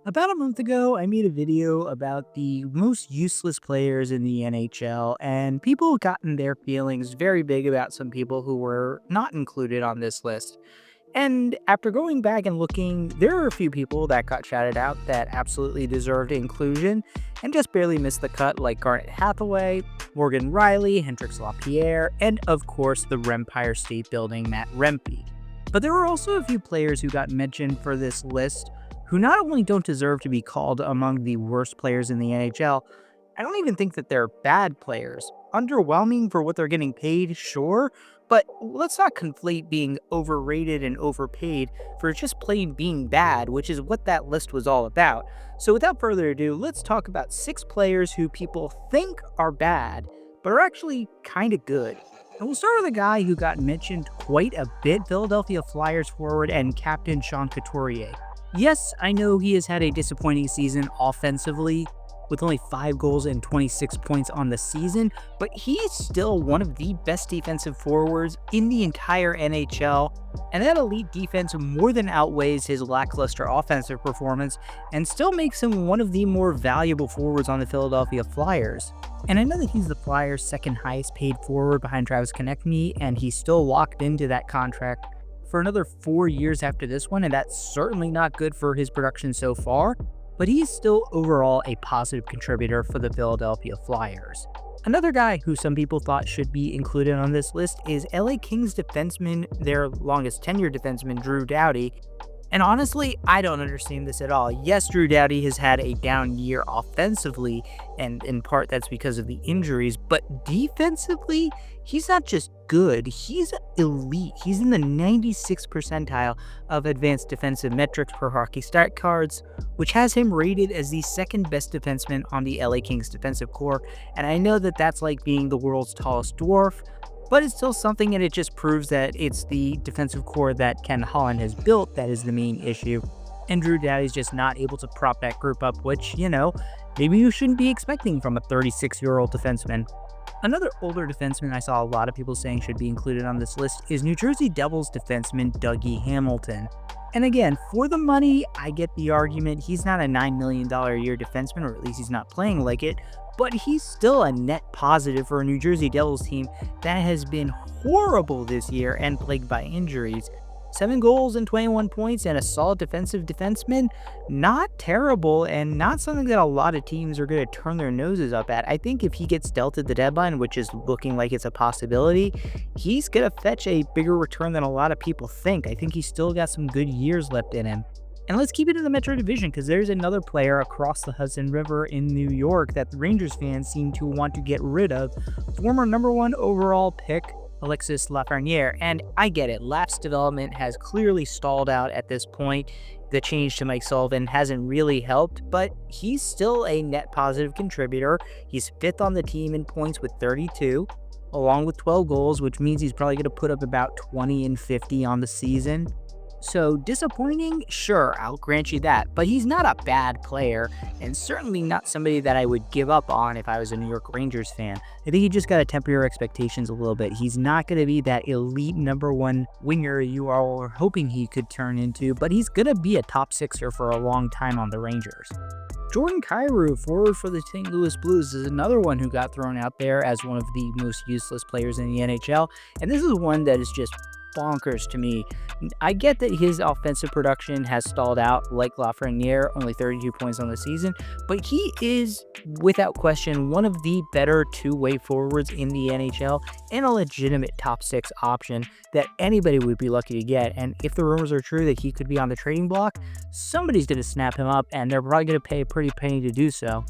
About a month ago, I made a video about the most useless players in the NHL, and people gotten their feelings very big about some people who were not included on this list. And after going back and looking, there are a few people that got shouted out that absolutely deserved inclusion and just barely missed the cut, like Garnet Hathaway, Morgan Riley, Hendrix Lapierre, and of course the Rempire State Building Matt Rempe. But there were also a few players who got mentioned for this list who not only don't deserve to be called among the worst players in the NHL, I don't even think that they're bad players. Underwhelming for what they're getting paid, sure, but let's not conflate being overrated and overpaid for just plain being bad, which is what that list was all about. So without further ado, let's talk about 6 players who people think are bad, but are actually kind of good. And we'll start with a guy who got mentioned quite a bit, Philadelphia Flyers forward and captain Sean Couturier. Yes, I know he has had a disappointing season offensively, with only 5 goals and 26 points on the season, but he is still one of the best defensive forwards in the entire NHL, and that elite defense more than outweighs his lackluster offensive performance and still makes him one of the more valuable forwards on the Philadelphia Flyers. And I know that he's the Flyers' second highest paid forward behind Travis Konechny, and he's still locked into that contract for another 4 years after this one, and that's certainly not good for his production so far, but he's still overall a positive contributor for the Philadelphia Flyers. Another guy who some people thought should be included on this list is LA Kings defenseman, their longest tenured defenseman, Drew Doughty. And honestly, I don't understand this at all. Yes, Drew Doughty has had a down year offensively, and in part that's because of the injuries, but defensively, he's not just good, he's elite. He's in the 96th percentile of advanced defensive metrics per Hockey Stat Cards, which has him rated as the second best defenseman on the LA Kings defensive core. And I know that that's like being the world's tallest dwarf, but it's still something, and it just proves that it's the defensive core that Ken Holland has built that is the main issue. And Drew Doughty's just not able to prop that group up, which, maybe you shouldn't be expecting from a 36-year-old defenseman. Another older defenseman I saw a lot of people saying should be included on this list is New Jersey Devils defenseman Dougie Hamilton. And again, for the money, I get the argument. He's not a $9 million a year defenseman, or at least he's not playing like it, but he's still a net positive for a New Jersey Devils team that has been horrible this year and plagued by injuries. 7 goals and 21 points and a solid defensive defenseman, not terrible, and not something that a lot of teams are going to turn their noses up at. I think if he gets dealt at the deadline, which is looking like it's a possibility, he's going to fetch a bigger return than a lot of people think. I think he's still got some good years left in him. And let's keep it in the Metro Division, because there's another player across the Hudson River in New York that the Rangers fans seem to want to get rid of. Former #1 overall pick, Alexis Lafrenière. And I get it, Laf's development has clearly stalled out at this point. The change to Mike Sullivan hasn't really helped, but he's still a net positive contributor. He's 5th on the team in points with 32, along with 12 goals, which means he's probably going to put up about 20 and 50 on the season. So disappointing? Sure, I'll grant you that, but he's not a bad player, and certainly not somebody that I would give up on if I was a New York Rangers fan. I think you just got to temper your expectations a little bit. He's not going to be that elite #1 winger you are hoping he could turn into, but he's going to be a top 6er for a long time on the Rangers. Jordan Kyrou, forward for the St. Louis Blues, is another one who got thrown out there as one of the most useless players in the NHL, and this is one that is just bonkers to me. I get that his offensive production has stalled out like Lafrenière, only 32 points on the season, but he is, without question, one of the better two-way forwards in the NHL and a legitimate top 6 option that anybody would be lucky to get. And if the rumors are true that he could be on the trading block, somebody's going to snap him up, and they're probably going to pay a pretty penny to do so.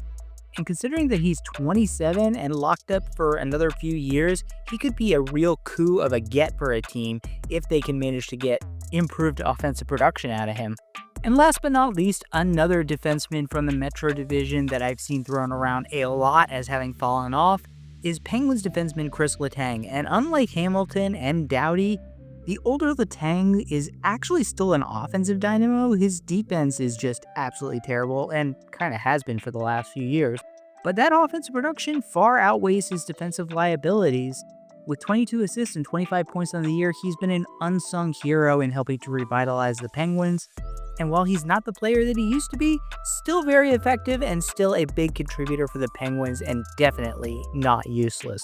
And considering that he's 27 and locked up for another few years, he could be a real coup of a get for a team if they can manage to get improved offensive production out of him. And last but not least, another defenseman from the Metro Division that I've seen thrown around a lot as having fallen off is Penguins defenseman Kris Letang. And unlike Hamilton and Doughty, the older Letang is actually still an offensive dynamo. His defense is just absolutely terrible and kind of has been for the last few years. But that offensive production far outweighs his defensive liabilities. With 22 assists and 25 points on the year, he's been an unsung hero in helping to revitalize the Penguins. And while he's not the player that he used to be, still very effective and still a big contributor for the Penguins and definitely not useless.